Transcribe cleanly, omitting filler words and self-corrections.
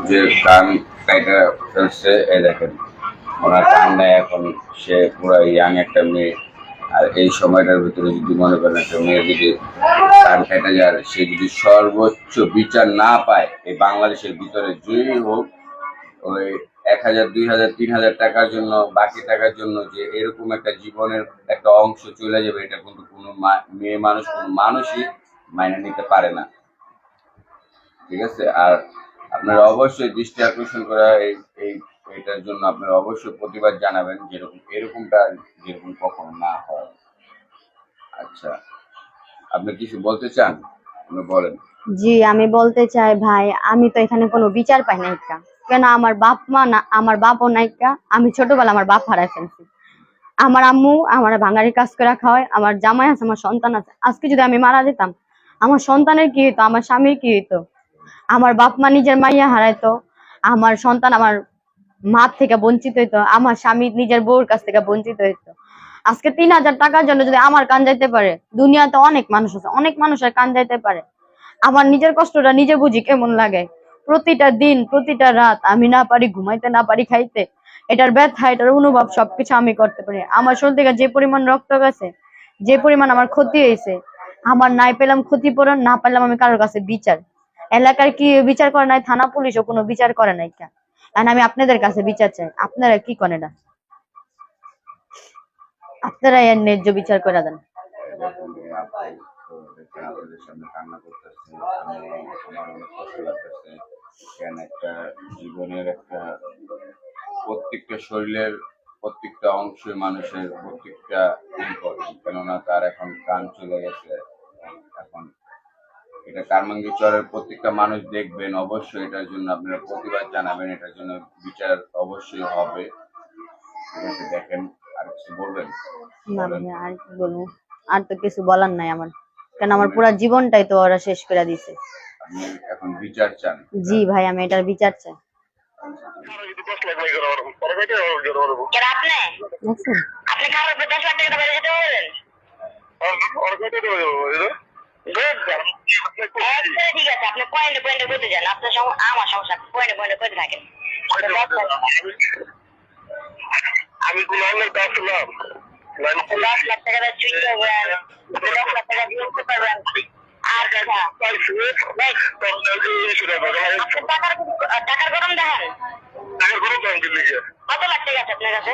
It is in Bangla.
যে কান কাইটা ফেলছে, এই দেখেন ওনার কান্না। এখন সে পুরো ইয়াং একটা মেয়ে, আর এই সময়টার ভিতরে যদি মনে করেন একটা মেয়ে যদি কান কেটে যায়, সে যদি সর্বোচ্চ বিচার না পায় এই বাংলাদেশের ভিতরে, যেই হোক, ওই 1,000 2,000 3,000 টাকার জন্য, বাকি টাকার জন্য যে এরকম একটা জীবনের একটা অংশ চলে যাবে, এটা কিন্তু কোনো মেয়ে মানুষ, কোনো মানুষই মাইনে নিতে পারে না। ঠিক আছে? আর আপনারা অবশ্যই দৃষ্টি আকর্ষণ করা এই এটার জন্য আপনারা অবশ্যই প্রতিবাদ জানাবেন, যেরকম এরকমটা যেরকম কখনো না হয়। আচ্ছা, আপনি কিছু বলতে চান? আপনি বলেন। জি, আমি বলতে চাই ভাই, আমি তো এখানে কোনো বিচার পাই নাই কেন আমার বাপ মা না, আমার বাপও নাইকা। আমি ছোটবেলা আমার বাপ হারাই ফেলছি। আমার আম্মু আমার ভাঙারি কাজ করে খাওয়ায়, আমার জামাই আছে, আমার সন্তান আছে। আজকে যদি আমি মারা যেতাম, আমার সন্তানের কি হইতো, আমার স্বামীর কি হইতো? আমার বাপ মা নিজের মাইয়া হারাইতো, আমার সন্তান আমার মা থেকে বঞ্চিত হইতো, আমার স্বামী নিজের বউর কাছ থেকে বঞ্চিত হইতো। আজকে 3,000 টাকার জন্য যদি আমার কান যাইতে পারে, দুনিয়াতে অনেক মানুষ আছে, অনেক মানুষের কান যাইতে পারে। আমার নিজের কষ্টটা নিজে বুঝি কেমন লাগে। প্রতিটা দিন, প্রতিটা রাত আমি না পারি ঘুমাইতে, না পারি খাইতে। এটার ব্যথা, এটার অনুভব সবকিছু আমি করতে পারি। আমার শরীর থেকে যে পরিমাণ রক্ত গেছে, যে পরিমাণ আমার ক্ষতি হয়েছে, আমার নাই পেলাম ক্ষতিপূরণ, না পেলাম আমি কারোর কাছে বিচার। এলাকার কি বিচার করে নাই? থানা পুলিশও কোনো বিচার করে নাই কেন? আমি আপনাদের কাছে বিচার চাই। আপনারা কি করেন এটা? আপনারা এর ন্যায্য বিচার করে দেন। আপনাদের সামনে কান্না করতেছে, আমার অনেক কষ্ট লাগতেছে। কেন একটা জীবনের একটা প্রত্যেকটা শরীরের প্রত্যেকটা অংশই মানুষের প্রত্যেকটা ইম্পর্টেন্ট, কেননা তার এখন কান চলে গেছে। এখন এটা কারমাঙ্গীরচরের প্রত্যেকটা মানুষ দেখবেন, অবশ্যই এটার জন্য আপনারা প্রতিবাদ জানাবেন, এটার জন্য বিচার অবশ্যই হবে। ঠিক আছে? দেখেন, আর কিছু বলবেন? না ভাই, আর কি বলবো? আর তো কিছু বলার নাই আমার, কেন আমার পুরো জীবনটাই তো ওরা শেষ করে দিছে। আপনি এখন বিচার চান? জি ভাই, আমি এটার বিচার চাই। দেখছেন? আপনি কারোর উপর 10 লাখ টাকা বেড়ে যেতে পারবেন? ঠিক আছে, আপনি পয়েন্টে পয়েন্টে করতে যান। আপনার আমার সমস্যা, পয়েন্টে পয়েন্টে করতে থাকেন। আমি কোনো অন্যায় করছিলাম? 10 লাখ টাকা চুরি করবেন, 10 লাখ টাকা দিয়ে উঠতে পারবেন। আর টাকার গরম দেখান। কত লাখ টাকা আছে আপনার কাছে?